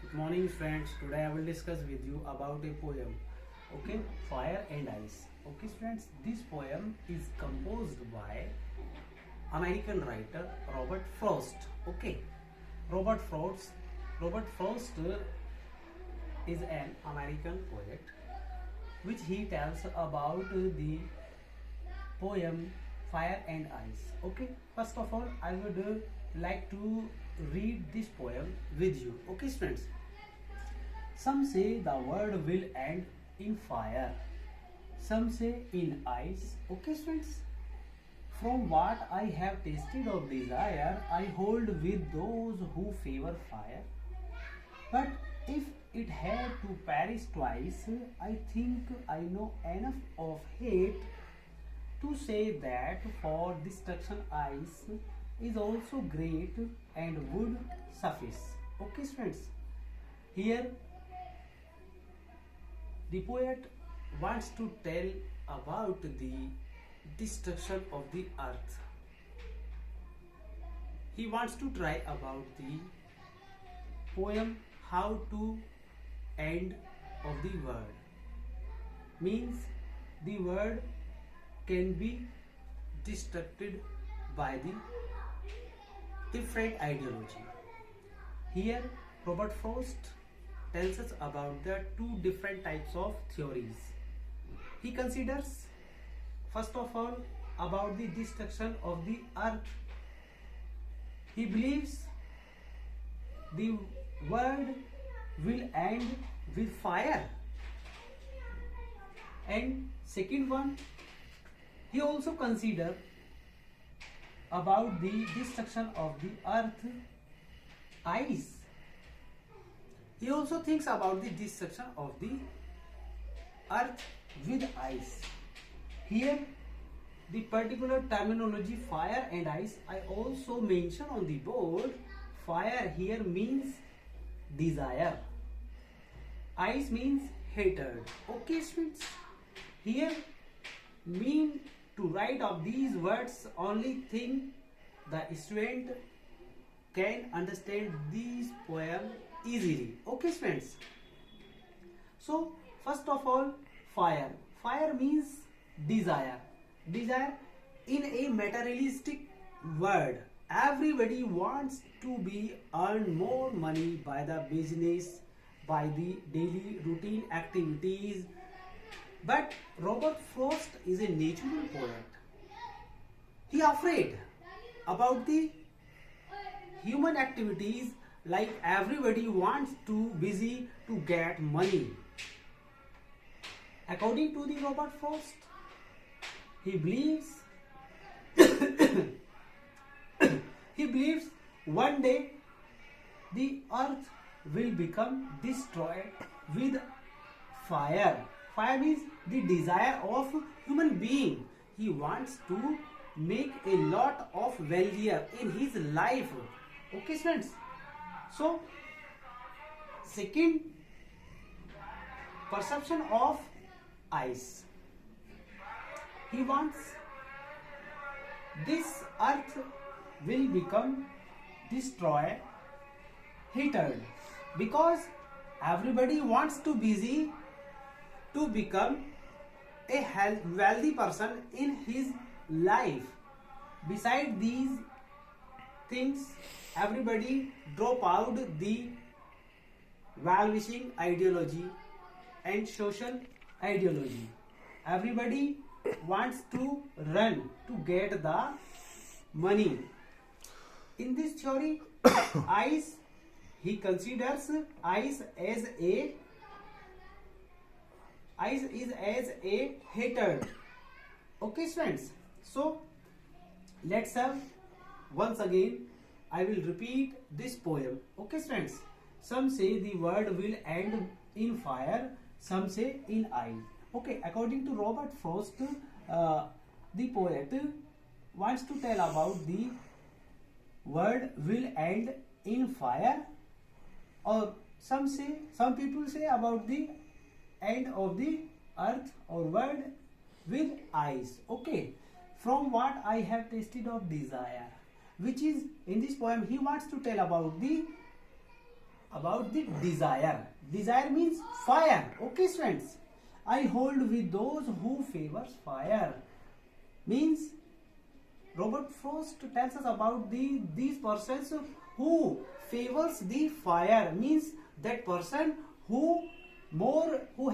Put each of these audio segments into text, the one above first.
Good morning friends. Today I will discuss with you about a poem. Okay, Fire and Ice. Okay friends, this poem is composed by American writer Robert Frost. Okay, Robert Frost. Robert Frost is an American poet, which he tells about the poem Fire and Ice. Okay, first of all, I would like to read this poem with you. Okay, friends. Some say the world will end in fire, some say in ice. Okay, friends. From what I have tasted of desire, I hold with those who favor fire. But if it had to perish twice, I think I know enough of hate to say that for destruction ice is also great and would suffice. Okay, friends. Here the poet wants to tell about the destruction of the earth. He wants to try about the poem how to end of the world. Means the world can be destructed by the different ideology. Here Robert Frost tells us about the two different types of theories. He considers first of all about the destruction of the earth. He believes the world will end with fire. And second one, he also consider about the destruction of the earth ice. He also thinks about the destruction of the earth with ice. Here the particular terminology fire and ice I also mention on the board. Fire here means desire, ice means hatred. Okay students, here mean to write of these words only thing the student can understand this poem easily. Okay friends, so first of all, fire. Fire means desire. Desire in a materialistic world, everybody wants to be earn more money by the business, by the daily routine activities. But Robert Frost is a natural poet. He afraid about the human activities, like everybody wants to busy to get money. According to the Robert Frost, he believes he believes one day the earth will become destroyed with fire. Fire means the desire of human being. He wants to make a lot of wealthier in his life. Okay friends, so second, perception of ice. He wants this earth will become destroyed, heated, because everybody wants to busy to become a wealthy person in his life. Beside these things, everybody drop out the well-wishing ideology and social ideology. Everybody wants to run to get the money. In this theory, ice, he considers ice as a ice is as a hater. Okay friends, so let's have once again I will repeat this poem. Okay friends, some say the world will end in fire, some say in ice. Okay, according to Robert Frost, the poet wants to tell about the world will end in fire, or some people say about the end of the earth or world with ice. Okay, from what I have tasted of desire, which is in this poem he wants to tell about the about the desire. Desire means fire. Okay, students. I hold with those who favors fire. Means Robert Frost tells us about these persons who favors the fire. Means that person who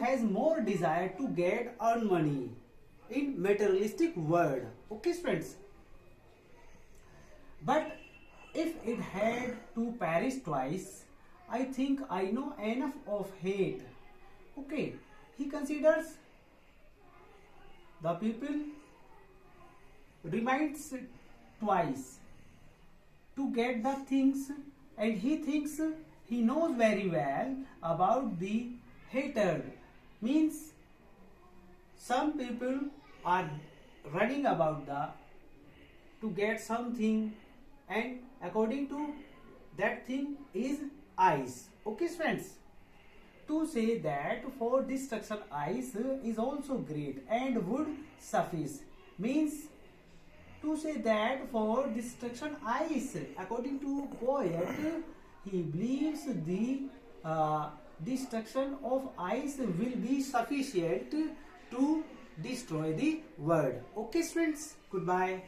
has more desire to get earn money in materialistic world. Okay, friends. But if it had to perish twice, I think I know enough of hate. Okay, he considers the people reminds twice to get the things, and he thinks he knows very well about the hatred. Means some people are running about the to get something, and according to that thing is ice. Okay, friends. To say that for destruction ice is also great and would suffice. Means to say that for destruction ice, according to poet, he believes the destruction of ice will be sufficient to destroy the world. Okay, friends. Goodbye.